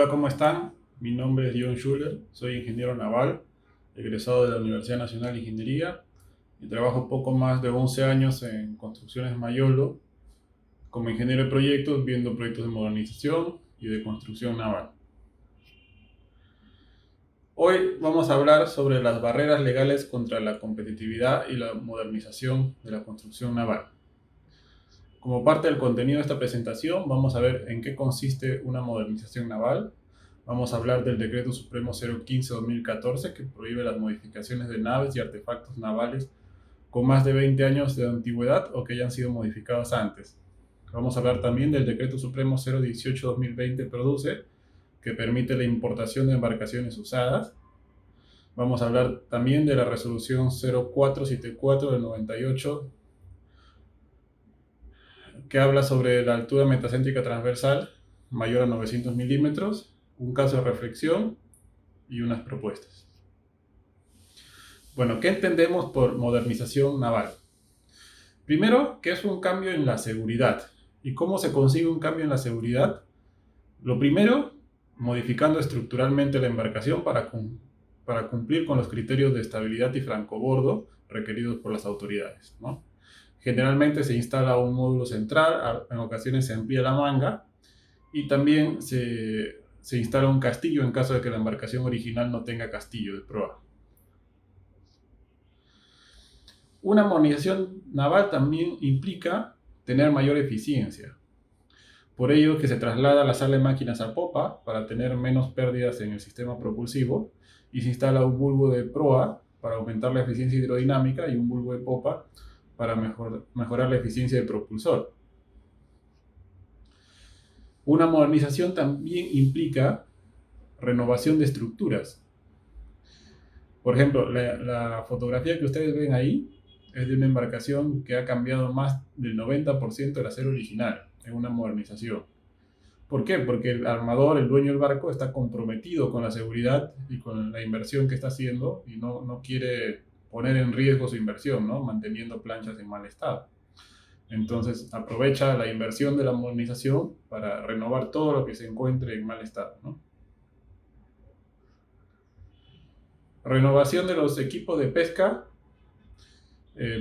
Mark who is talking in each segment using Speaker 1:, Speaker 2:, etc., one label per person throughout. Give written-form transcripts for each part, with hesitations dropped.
Speaker 1: Hola, ¿cómo están? Mi nombre es John Schuller, soy ingeniero naval, egresado de la Universidad Nacional de Ingeniería y trabajo poco más de 11 años en Construcciones Mayolo como ingeniero de proyectos, viendo proyectos de modernización y de construcción naval. Hoy vamos a hablar sobre las barreras legales contra la competitividad y la modernización de la construcción naval. Como parte del contenido de esta presentación, vamos a ver en qué consiste una modernización naval. Vamos a hablar del Decreto Supremo 015-2014 que prohíbe las modificaciones de naves y artefactos navales con más de 20 años de antigüedad o que hayan sido modificados antes. Vamos a hablar también del Decreto Supremo 018-2020 Produce, que permite la importación de embarcaciones usadas. Vamos a hablar también de la Resolución 0474 del 98, que habla sobre la altura metacéntrica transversal mayor a 900 milímetros, un caso de reflexión y unas propuestas. Bueno, ¿qué entendemos por modernización naval? Primero, ¿qué es un cambio en la seguridad? ¿Y cómo se consigue un cambio en la seguridad? Lo primero, modificando estructuralmente la embarcación para cumplir con los criterios de estabilidad y francobordo requeridos por las autoridades, ¿no? Generalmente se instala un módulo central, en ocasiones se amplía la manga y también se instala un castillo en caso de que la embarcación original no tenga castillo de proa. Una modernización naval también implica tener mayor eficiencia. Por ello que se traslada la sala de máquinas a popa para tener menos pérdidas en el sistema propulsivo y se instala un bulbo de proa para aumentar la eficiencia hidrodinámica y un bulbo de popa para mejorar la eficiencia del propulsor. Una modernización también implica renovación de estructuras. Por ejemplo, la fotografía que ustedes ven ahí es de una embarcación que ha cambiado más del 90% del acero original en una modernización. ¿Por qué? Porque el armador, el dueño del barco, está comprometido con la seguridad y con la inversión que está haciendo y no quiere poner en riesgo su inversión, ¿no? Manteniendo planchas en mal estado. Entonces aprovecha la inversión de la modernización para renovar todo lo que se encuentre en mal estado, ¿no? Renovación de los equipos de pesca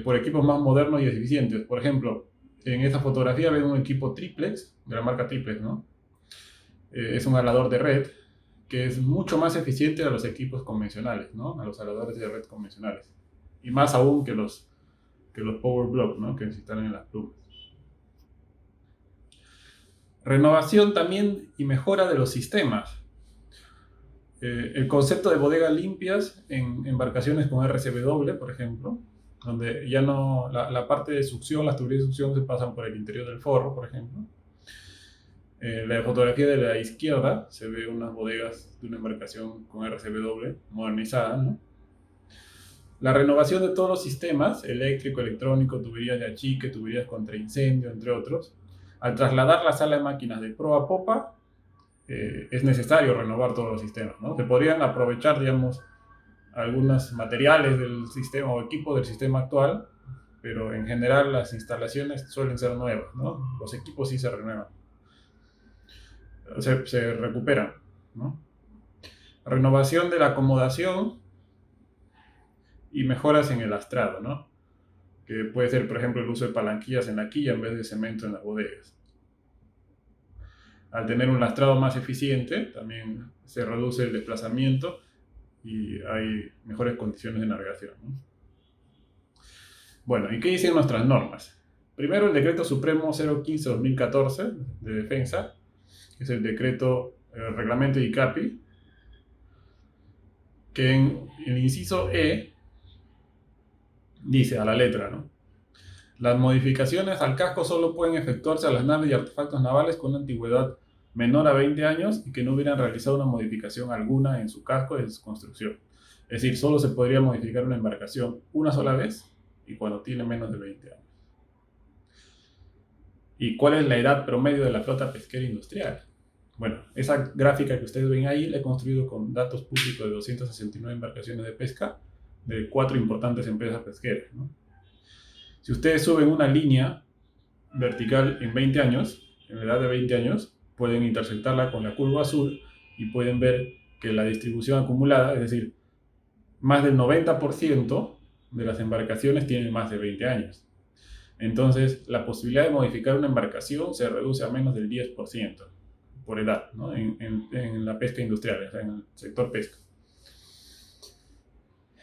Speaker 1: por equipos más modernos y eficientes. Por ejemplo, en esta fotografía ven un equipo triplex, de la marca triplex, ¿no? Es un alador de red que es mucho más eficiente a los equipos convencionales, ¿no? A los aladores de red convencionales. Y más aún que los Power Block, ¿no? Que se instalan en las plumas. Renovación también y mejora de los sistemas. El concepto de bodegas limpias en embarcaciones con RCW, por ejemplo, donde ya no la parte de succión, las tuberías de succión se pasan por el interior del forro, por ejemplo. La fotografía de la izquierda se ve unas bodegas de una embarcación con RCW modernizada, ¿no? La renovación de todos los sistemas, eléctrico, electrónico, tuberías de achique, tuberías contra incendio, entre otros. Al trasladar la sala de máquinas de proa a popa, es necesario renovar todos los sistemas, ¿no? Se podrían aprovechar, digamos, algunos materiales del sistema o equipo del sistema actual, pero en general las instalaciones suelen ser nuevas, ¿no? Los equipos sí se renuevan, se recuperan, ¿no? Renovación de la acomodación y mejoras en el lastrado, ¿no? Que puede ser, por ejemplo, el uso de palanquillas en la quilla en vez de cemento en las bodegas. Al tener un lastrado más eficiente, también se reduce el desplazamiento y hay mejores condiciones de navegación, ¿no? Bueno, ¿y qué dicen nuestras normas? Primero, el Decreto Supremo 015-2014 de Defensa, que es el decreto, el reglamento de ICAPI, que en el inciso E dice a la letra, ¿no? Las modificaciones al casco solo pueden efectuarse a las naves y artefactos navales con una antigüedad menor a 20 años y que no hubieran realizado una modificación alguna en su casco de su construcción. Es decir, solo se podría modificar una embarcación una sola vez y cuando tiene menos de 20 años. ¿Y cuál es la edad promedio de la flota pesquera industrial? Bueno, esa gráfica que ustedes ven ahí la he construido con datos públicos de 269 embarcaciones de pesca de 4 importantes empresas pesqueras, ¿no? Si ustedes suben una línea vertical en 20 años, en la edad de 20 años, pueden intersectarla con la curva azul y pueden ver que la distribución acumulada, es decir, más del 90% de las embarcaciones tienen más de 20 años. Entonces, la posibilidad de modificar una embarcación se reduce a menos del 10% por edad, ¿no? en la pesca industrial, o sea, en el sector pesca.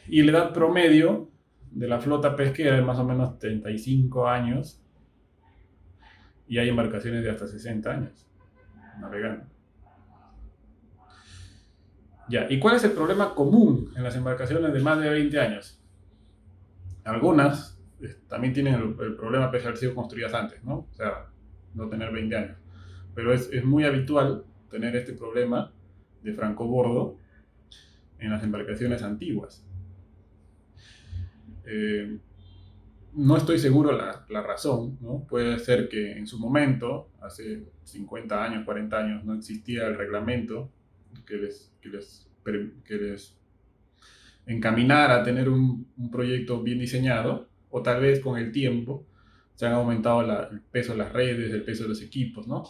Speaker 1: Y la edad promedio de la flota pesquera es más o menos 35 años y hay embarcaciones de hasta 60 años navegando. Ya, ¿y cuál es el problema común en las embarcaciones de más de 20 años? Algunas también tienen el problema de haber sido construidas antes, ¿no? O sea, no tener 20 años. Pero es muy habitual tener este problema de francobordo en las embarcaciones antiguas. No estoy seguro la razón, ¿no? Puede ser que en su momento, hace 50 años, 40 años, no existía el reglamento que les encaminara a tener un proyecto bien diseñado, o tal vez con el tiempo se han aumentado el peso de las redes, el peso de los equipos, ¿no?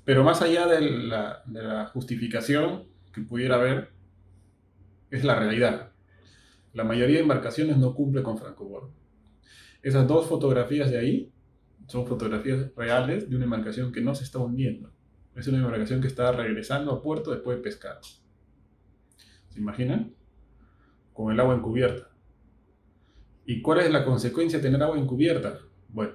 Speaker 1: Pero más allá de la justificación que pudiera haber, es la realidad. La mayoría de embarcaciones no cumple con francobordo. Esas dos fotografías de ahí son fotografías reales de una embarcación que no se está hundiendo. Es una embarcación que está regresando a puerto después de pescar. ¿Se imaginan? Con el agua encubierta. ¿Y cuál es la consecuencia de tener agua encubierta? Bueno,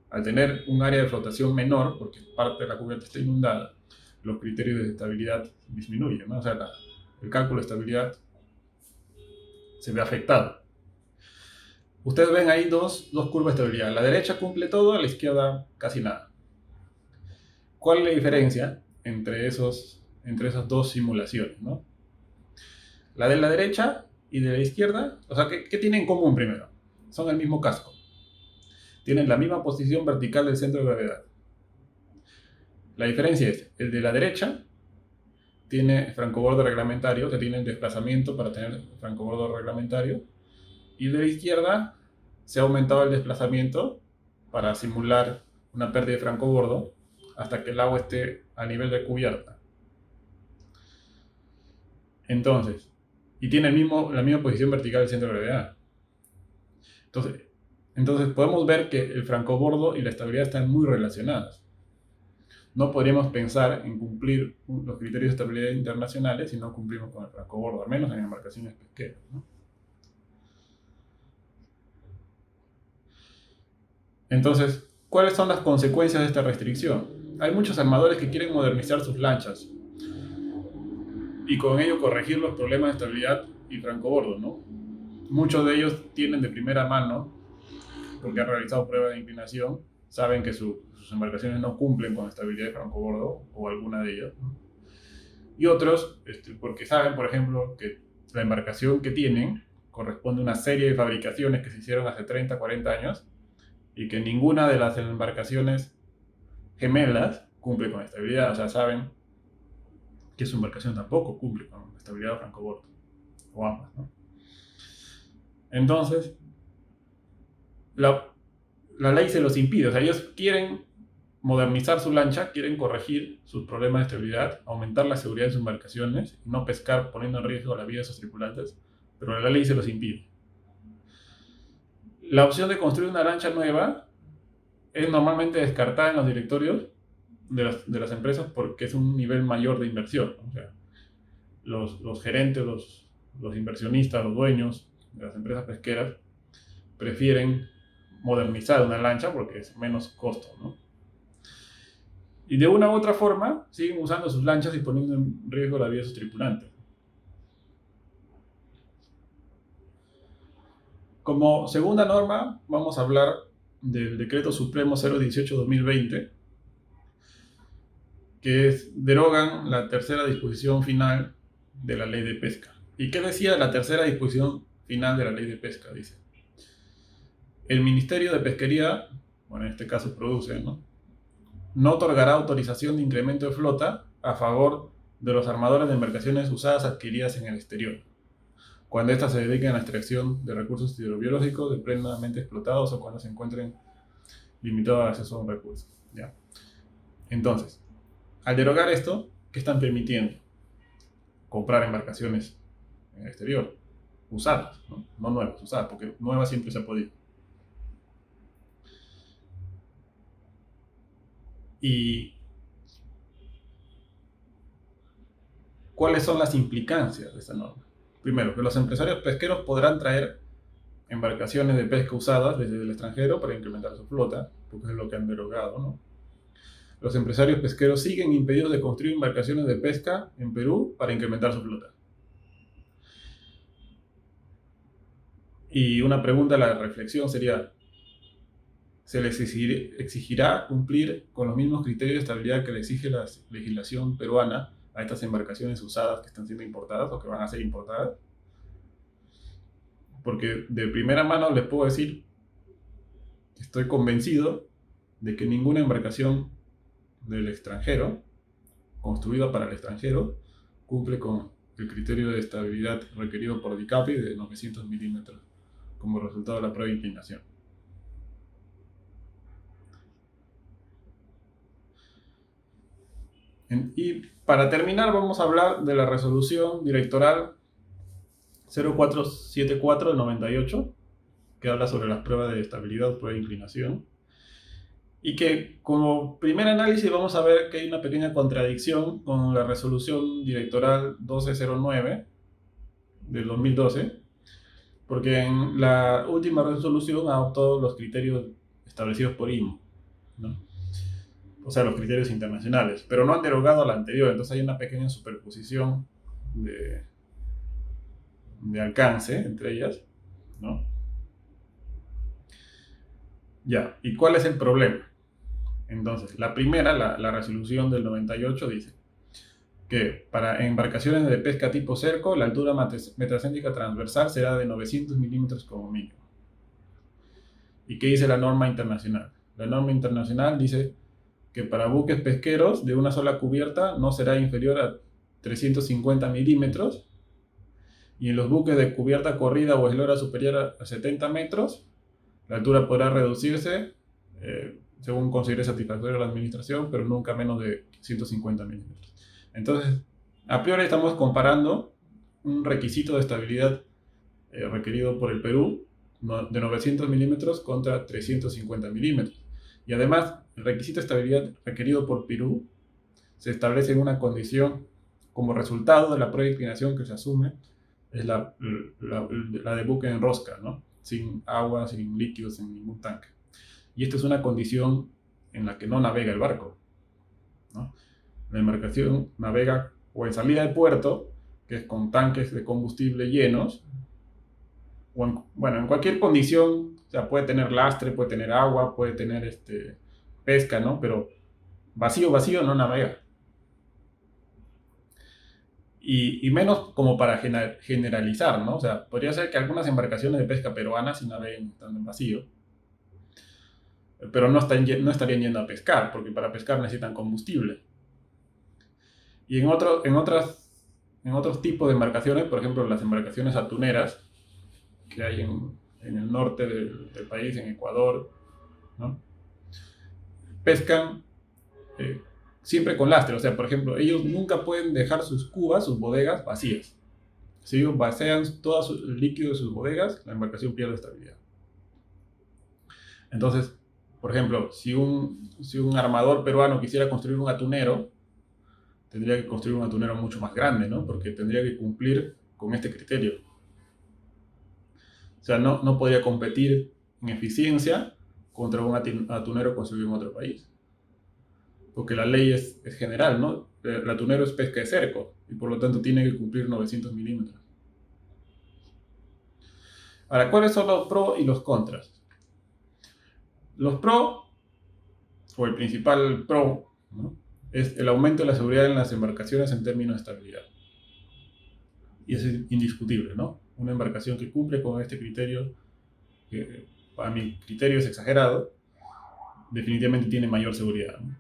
Speaker 1: al tener un área de flotación menor, porque parte de la cubierta está inundada, los criterios de estabilidad disminuyen, ¿no? O sea, el cálculo de estabilidad se ve afectado. Ustedes ven ahí dos curvas de estabilidad. A la derecha cumple todo, a la izquierda casi nada. ¿Cuál es la diferencia entre esas dos simulaciones, ¿no? La de la derecha y de la izquierda, o sea, ¿qué tienen en común primero? Son el mismo casco. Tienen la misma posición vertical del centro de gravedad. La diferencia es, el de la derecha tiene francobordo reglamentario, o sea, tiene el desplazamiento para tener francobordo reglamentario, y de la izquierda se ha aumentado el desplazamiento para simular una pérdida de francobordo hasta que el agua esté a nivel de cubierta. Entonces, y tiene la misma posición vertical del centro de gravedad. Entonces podemos ver que el francobordo y la estabilidad están muy relacionadas. No podríamos pensar en cumplir los criterios de estabilidad internacionales si no cumplimos con el francobordo, al menos en embarcaciones pesqueras, ¿no? Entonces, ¿cuáles son las consecuencias de esta restricción? Hay muchos armadores que quieren modernizar sus lanchas y con ello corregir los problemas de estabilidad y francobordo, ¿no? Muchos de ellos tienen de primera mano, porque han realizado pruebas de inclinación, saben que sus embarcaciones no cumplen con estabilidad de francobordo o alguna de ellas, ¿no? Y otros, porque saben, por ejemplo, que la embarcación que tienen corresponde a una serie de fabricaciones que se hicieron hace 30, 40 años y que ninguna de las embarcaciones gemelas cumple con estabilidad. O sea, saben que su embarcación tampoco cumple con estabilidad o francobordo, o ambas, ¿no? Entonces, la ley se los impide. O sea, ellos quieren modernizar su lancha, quieren corregir sus problemas de estabilidad, aumentar la seguridad de sus embarcaciones y no pescar poniendo en riesgo la vida de sus tripulantes, pero la ley se los impide. La opción de construir una lancha nueva es normalmente descartada en los directorios de las empresas porque es un nivel mayor de inversión, ¿no? O sea, los gerentes, los inversionistas, los dueños de las empresas pesqueras prefieren modernizar una lancha porque es menos costo, ¿no? Y de una u otra forma siguen usando sus lanchas y poniendo en riesgo la vida de sus tripulantes. Como segunda norma, vamos a hablar del Decreto Supremo 018-2020, que derogan la tercera disposición final de la Ley de Pesca. ¿Y qué decía la tercera disposición final de la Ley de Pesca? Dice, el Ministerio de Pesquería, bueno, en este caso produce, no otorgará autorización de incremento de flota a favor de los armadores de embarcaciones usadas adquiridas en el exterior, cuando éstas se dediquen a la extracción de recursos hidrobiológicos de plenamente explotados o cuando se encuentren limitados a acceso a un recurso, ¿ya? Entonces, al derogar esto, ¿qué están permitiendo? Comprar embarcaciones en el exterior, usadas, no nuevas, usadas, porque nuevas siempre se ha podido. ¿Y cuáles son las implicancias de esta norma? Primero, que los empresarios pesqueros podrán traer embarcaciones de pesca usadas desde el extranjero para incrementar su flota, porque es lo que han derogado, ¿no? Los empresarios pesqueros siguen impedidos de construir embarcaciones de pesca en Perú para incrementar su flota. Y una pregunta a la reflexión sería, ¿se les exigirá cumplir con los mismos criterios de estabilidad que le exige la legislación peruana a estas embarcaciones usadas que están siendo importadas o que van a ser importadas? Porque de primera mano les puedo decir que estoy convencido de que ninguna embarcación del extranjero, construida para el extranjero, cumple con el criterio de estabilidad requerido por DICAPI de 900 milímetros como resultado de la prueba de inclinación. Y para terminar vamos a hablar de la resolución directoral 0474 del 98, que habla sobre las pruebas de estabilidad o prueba de inclinación. Y que como primer análisis vamos a ver que hay una pequeña contradicción con la resolución directoral 1209 del 2012, porque en la última resolución adoptó los criterios establecidos por IMO, ¿no? O sea, los criterios internacionales, pero no han derogado a la anterior, entonces hay una pequeña superposición de alcance entre ellas, ¿no? Ya, ¿y cuál es el problema? Entonces, la primera, la resolución del 98 dice que para embarcaciones de pesca tipo cerco, la altura metrocéntrica transversal será de 900 milímetros como mínimo. ¿Y qué dice la norma internacional? La norma internacional dice que para buques pesqueros de una sola cubierta no será inferior a 350 milímetros, y en los buques de cubierta corrida o eslora superior a 70 metros, la altura podrá reducirse según considere satisfactorio la administración, pero nunca menos de 150 milímetros. Entonces, a priori estamos comparando un requisito de estabilidad requerido por el Perú de 900 milímetros contra 350 milímetros. Y además, el requisito de estabilidad requerido por Perú se establece en una condición como resultado de la prueba de inclinación que se asume, es la de buque en rosca, ¿no? Sin agua, sin líquidos, sin ningún tanque. Y esta es una condición en la que no navega el barco, ¿no? La embarcación navega o en salida de puerto, que es con tanques de combustible llenos, o en cualquier condición, o sea, puede tener lastre, puede tener agua, puede tener pesca, ¿no? Pero vacío no navega. Y menos como para generalizar, ¿no? O sea, podría ser que algunas embarcaciones de pesca peruanas sí naveguen estando en vacío, pero no estarían yendo a pescar, porque para pescar necesitan combustible. Y en otros tipos de embarcaciones, por ejemplo, las embarcaciones atuneras, que hay en el norte del país, en Ecuador, ¿no? Pescan siempre con lastre. O sea, por ejemplo, ellos nunca pueden dejar sus cubas, sus bodegas vacías. Si ellos vacían todo el líquido de sus bodegas, la embarcación pierde estabilidad. Entonces, por ejemplo, si un armador peruano quisiera construir un atunero, tendría que construir un atunero mucho más grande, ¿no? Porque tendría que cumplir con este criterio. O sea, no podría competir en eficiencia contra un atunero construido en otro país. Porque la ley es general, ¿no? El atunero es pesca de cerco y por lo tanto tiene que cumplir 900 milímetros. Ahora, ¿cuáles son los pros y los contras? Los pros, o el principal pro, ¿no?, es el aumento de la seguridad en las embarcaciones en términos de estabilidad. Y eso es indiscutible, ¿no? Una embarcación que cumple con este criterio, que para mi criterio es exagerado, definitivamente tiene mayor seguridad, ¿no?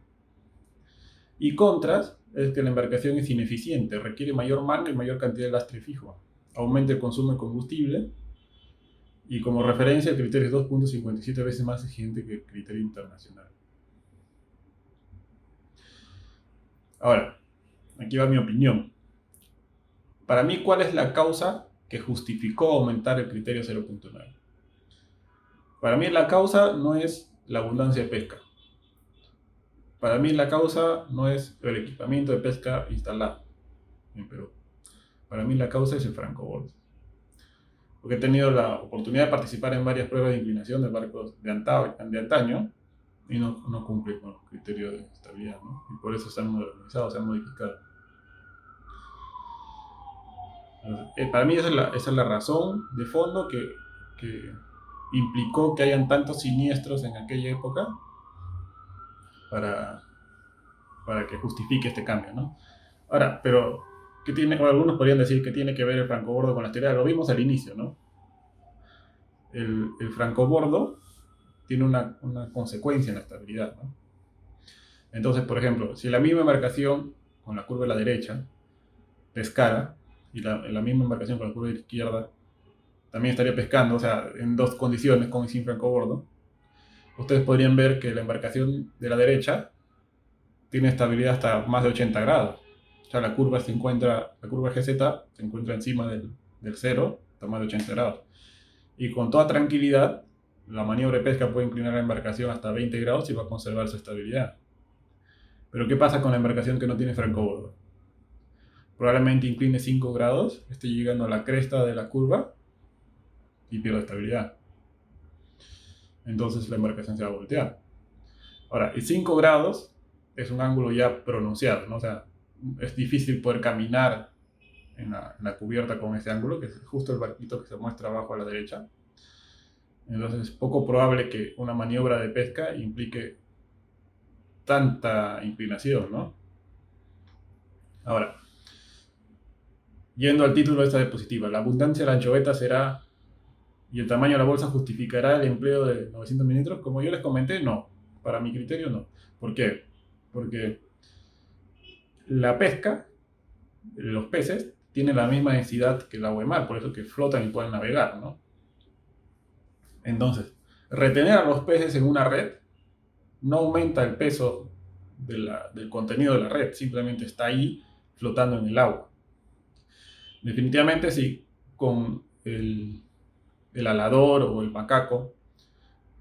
Speaker 1: Y contras es que la embarcación es ineficiente, requiere mayor manga y mayor cantidad de lastre fijo, aumenta el consumo de combustible, y como referencia el criterio es 2.57 veces más exigente que el criterio internacional. Ahora, aquí va mi opinión. Para mí, ¿cuál es la causa que justificó aumentar el criterio 0.9? Para mí la causa no es la abundancia de pesca. Para mí la causa no es el equipamiento de pesca instalado en Perú. Para mí la causa es el francobordo. Porque he tenido la oportunidad de participar en varias pruebas de inclinación de barcos de antaño y no cumplen con los criterios de estabilidad, ¿no? Y por eso se han modernizado, se han modificado. Para mí esa es la razón de fondo que implicó que hayan tantos siniestros en aquella época para que justifique este cambio, ¿no? Ahora, pero algunos podrían decir que tiene que ver el francobordo con la estabilidad. Lo vimos al inicio, ¿no? El francobordo tiene una consecuencia en la estabilidad, ¿no? Entonces, por ejemplo, si la misma embarcación con la curva a la derecha pescara y la misma embarcación con la curva a la izquierda también estaría pescando, o sea, en dos condiciones con y sin francobordo, ustedes podrían ver que la embarcación de la derecha tiene estabilidad hasta más de 80 grados. O sea, la curva GZ se encuentra encima del cero, hasta más de 80 grados. Y con toda tranquilidad, la maniobra de pesca puede inclinar la embarcación hasta 20 grados y va a conservar su estabilidad. Pero ¿qué pasa con la embarcación que no tiene francobordo? Probablemente incline 5 grados, esté llegando a la cresta de la curva y pierda estabilidad. Entonces la embarcación se va a voltear. Ahora, y 5 grados es un ángulo ya pronunciado, ¿no? O sea, es difícil poder caminar en la cubierta con ese ángulo, que es justo el barquito que se muestra abajo a la derecha. Entonces es poco probable que una maniobra de pesca implique tanta inclinación, ¿no? Ahora, yendo al título de esta diapositiva, la abundancia de la anchoveta será y el tamaño de la bolsa justificará el empleo de 900 milímetros. Como yo les comenté, no. Para mi criterio, no. ¿Por qué? Porque la pesca, los peces, tienen la misma densidad que el agua de mar, por eso que flotan y pueden navegar, ¿no? Entonces, retener a los peces en una red no aumenta el peso del contenido de la red, simplemente está ahí flotando en el agua. Definitivamente, si con el alador o el macaco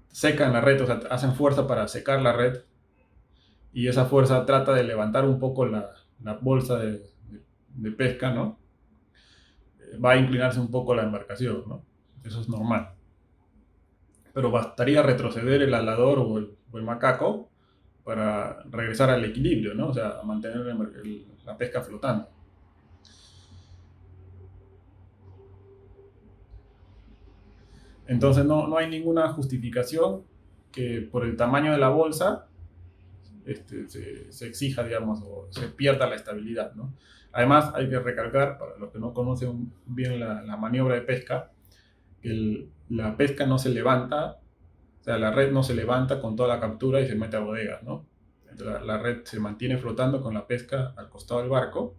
Speaker 1: secan la red, o sea, hacen fuerza para secar la red, y esa fuerza trata de levantar un poco la bolsa de pesca, ¿no? Va a inclinarse un poco la embarcación, ¿no? Eso es normal. Pero bastaría retroceder el alador o el macaco para regresar al equilibrio, ¿no? O sea, a mantener la pesca flotando. Entonces no hay ninguna justificación que por el tamaño de la bolsa se exija, digamos, o se pierda la estabilidad, ¿no? Además, hay que recalcar, para los que no conocen bien la maniobra de pesca, que la pesca no se levanta, o sea, la red no se levanta con toda la captura y se mete a bodegas, ¿no? Entonces, la red se mantiene flotando con la pesca al costado del barco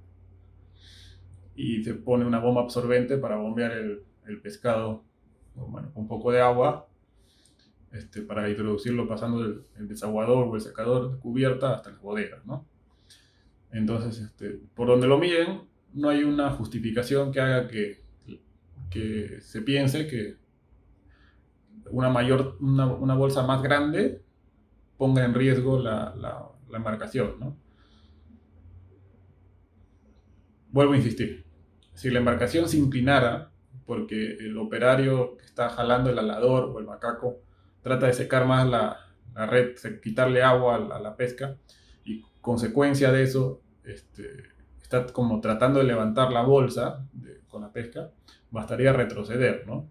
Speaker 1: y se pone una bomba absorbente para bombear el pescado, bueno, un poco de agua, para introducirlo pasando el desaguador o el secador de cubierta hasta las bodegas, ¿no? Entonces, por donde lo miden, no hay una justificación que haga que se piense que una bolsa más grande ponga en riesgo la embarcación, ¿no? Vuelvo a insistir, si la embarcación se inclinara porque el operario que está jalando el alador o el macaco trata de secar más la red, quitarle agua a la pesca, y consecuencia de eso está como tratando de levantar la bolsa con la pesca, bastaría retroceder, ¿no?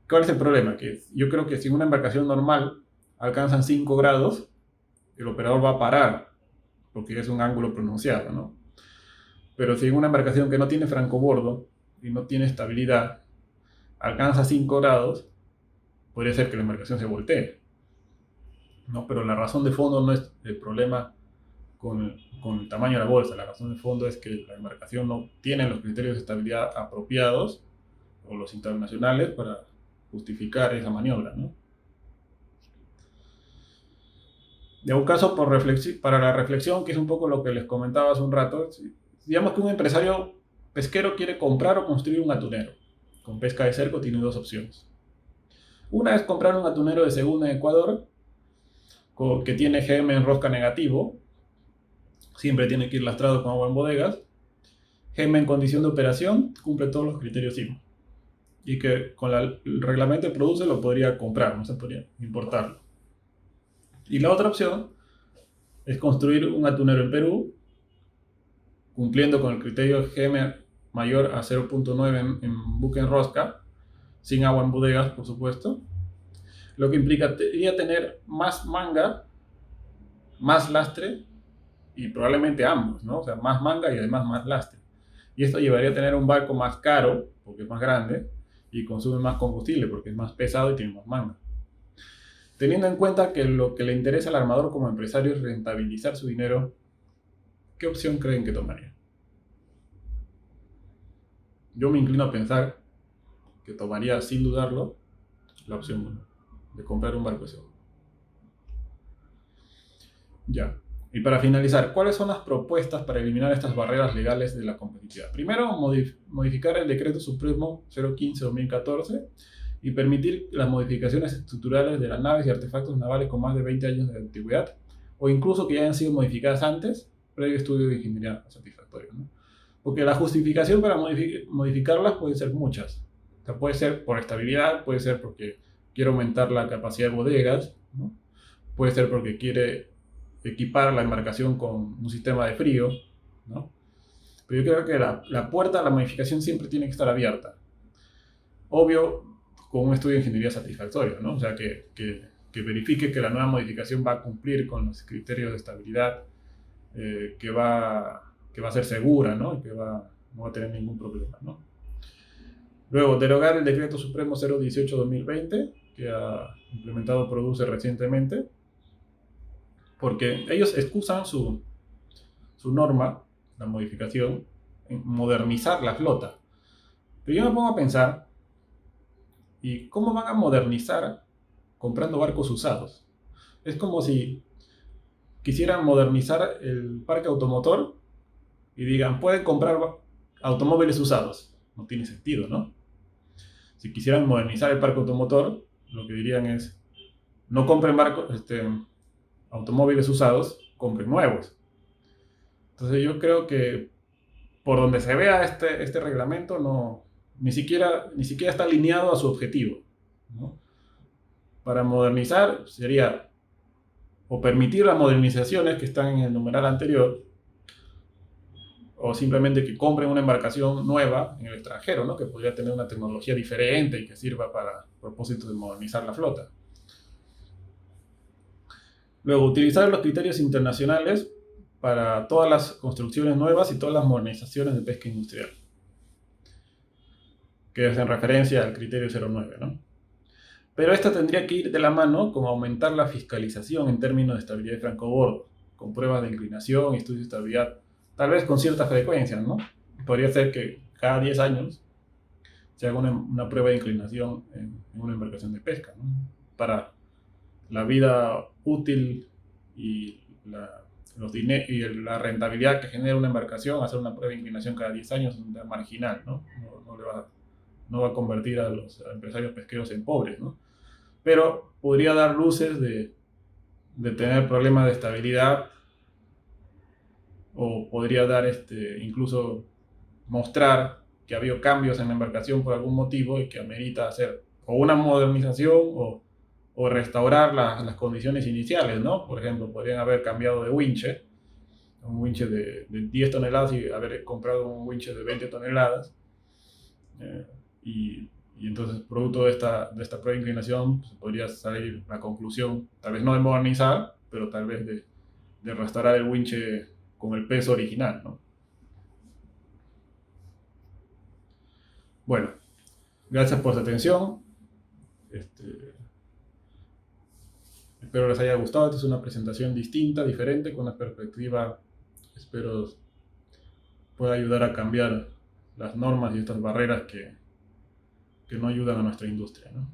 Speaker 1: ¿Cuál es el problema? Que yo creo que si una embarcación normal alcanzan 5 grados, el operador va a parar, porque es un ángulo pronunciado, ¿no? Pero si en una embarcación que no tiene francobordo y no tiene estabilidad, alcanza 5 grados, podría ser que la embarcación se voltee, ¿no? Pero la razón de fondo no es el problema con el tamaño de la bolsa. La razón de fondo es que la embarcación no tiene los criterios de estabilidad apropiados o los internacionales para justificar esa maniobra, ¿no? De un caso para la reflexión, que es un poco lo que les comentaba hace un rato, digamos que un empresario pesquero quiere comprar o construir un atunero. Con pesca de cerco tiene dos opciones. Una es comprar un atunero de segunda en Ecuador, que tiene GM en rosca negativo, siempre tiene que ir lastrado con agua en bodegas, GM en condición de operación, cumple todos los criterios IMO, y que con el reglamento de produce lo podría comprar, no se podría importarlo. Y la otra opción es construir un atunero en Perú, cumpliendo con el criterio GM mayor a 0.9 en buque en rosca, sin agua en bodegas, por supuesto, lo que implicaría tener más manga, más lastre y probablemente ambos, ¿no? O sea, más manga y además más lastre. Y esto llevaría a tener un barco más caro, porque es más grande, y consume más combustible, porque es más pesado y tiene más manga. Teniendo en cuenta que lo que le interesa al armador como empresario es rentabilizar su dinero, ¿qué opción creen que tomaría? Yo me inclino a pensar que tomaría, sin dudarlo, la opción 1, de comprar un barco seguro. Ya. Y para finalizar, ¿cuáles son las propuestas para eliminar estas barreras legales de la competitividad? Primero, modificar el Decreto Supremo 015-2014 y permitir las modificaciones estructurales de las naves y artefactos navales con más de 20 años de antigüedad, o incluso que ya hayan sido modificadas antes, previo estudio de ingeniería satisfactorio, ¿no? Porque la justificación para modificarlas puede ser muchas. O sea, puede ser por estabilidad, puede ser porque quiere aumentar la capacidad de bodegas, ¿no? Puede ser porque quiere equipar la embarcación con un sistema de frío, ¿no? Pero yo creo que la puerta a la modificación siempre tiene que estar abierta. Obvio, con un estudio de ingeniería satisfactorio, ¿no? O sea, que verifique que la nueva modificación va a cumplir con los criterios de estabilidad, que va a ser segura, ¿no? Y que no va a tener ningún problema, ¿no? Luego, derogar el Decreto Supremo 018-2020, que ha implementado Produce recientemente, porque ellos excusan su norma, la modificación, en modernizar la flota. Pero yo me pongo a pensar, ¿y cómo van a modernizar comprando barcos usados? Es como si quisieran modernizar el parque automotor y digan, pueden comprar automóviles usados. No tiene sentido, ¿no? Si quisieran modernizar el parque automotor, lo que dirían es, no compren automóviles usados, compren nuevos. Entonces yo creo que por donde se vea este reglamento, ni siquiera está alineado a su objetivo, ¿no? Para modernizar sería o permitir las modernizaciones que están en el numeral anterior, o simplemente que compren una embarcación nueva en el extranjero, ¿no? Que podría tener una tecnología diferente y que sirva para propósitos de modernizar la flota. Luego, utilizar los criterios internacionales para todas las construcciones nuevas y todas las modernizaciones de pesca industrial, que es en referencia al criterio 09, ¿no? Pero esta tendría que ir de la mano con aumentar la fiscalización en términos de estabilidad de francobordo, con pruebas de inclinación y estudios de estabilidad, tal vez con cierta frecuencia, ¿no? Podría ser que cada 10 años se haga una prueba de inclinación en una embarcación de pesca, ¿no? Para la vida útil y la rentabilidad que genera una embarcación, hacer una prueba de inclinación cada 10 años es marginal, ¿no? No va a convertir a los empresarios pesqueros en pobres, ¿no? Pero podría dar luces de tener problemas de estabilidad, o podría dar incluso mostrar que ha habido cambios en la embarcación por algún motivo y que amerita hacer o una modernización o restaurar las condiciones iniciales, ¿no? Por ejemplo, podrían haber cambiado de winche, un winche de 10 toneladas y haber comprado un winche de 20 toneladas. Y entonces, producto de esta prueba de inclinación, pues, podría salir la conclusión, tal vez no de modernizar, pero tal vez de restaurar el winche con el peso original, ¿no? Bueno, gracias por su atención. Espero les haya gustado. Esta es una presentación distinta, diferente, con una perspectiva, espero pueda ayudar a cambiar las normas y estas barreras que no ayudan a nuestra industria, ¿no?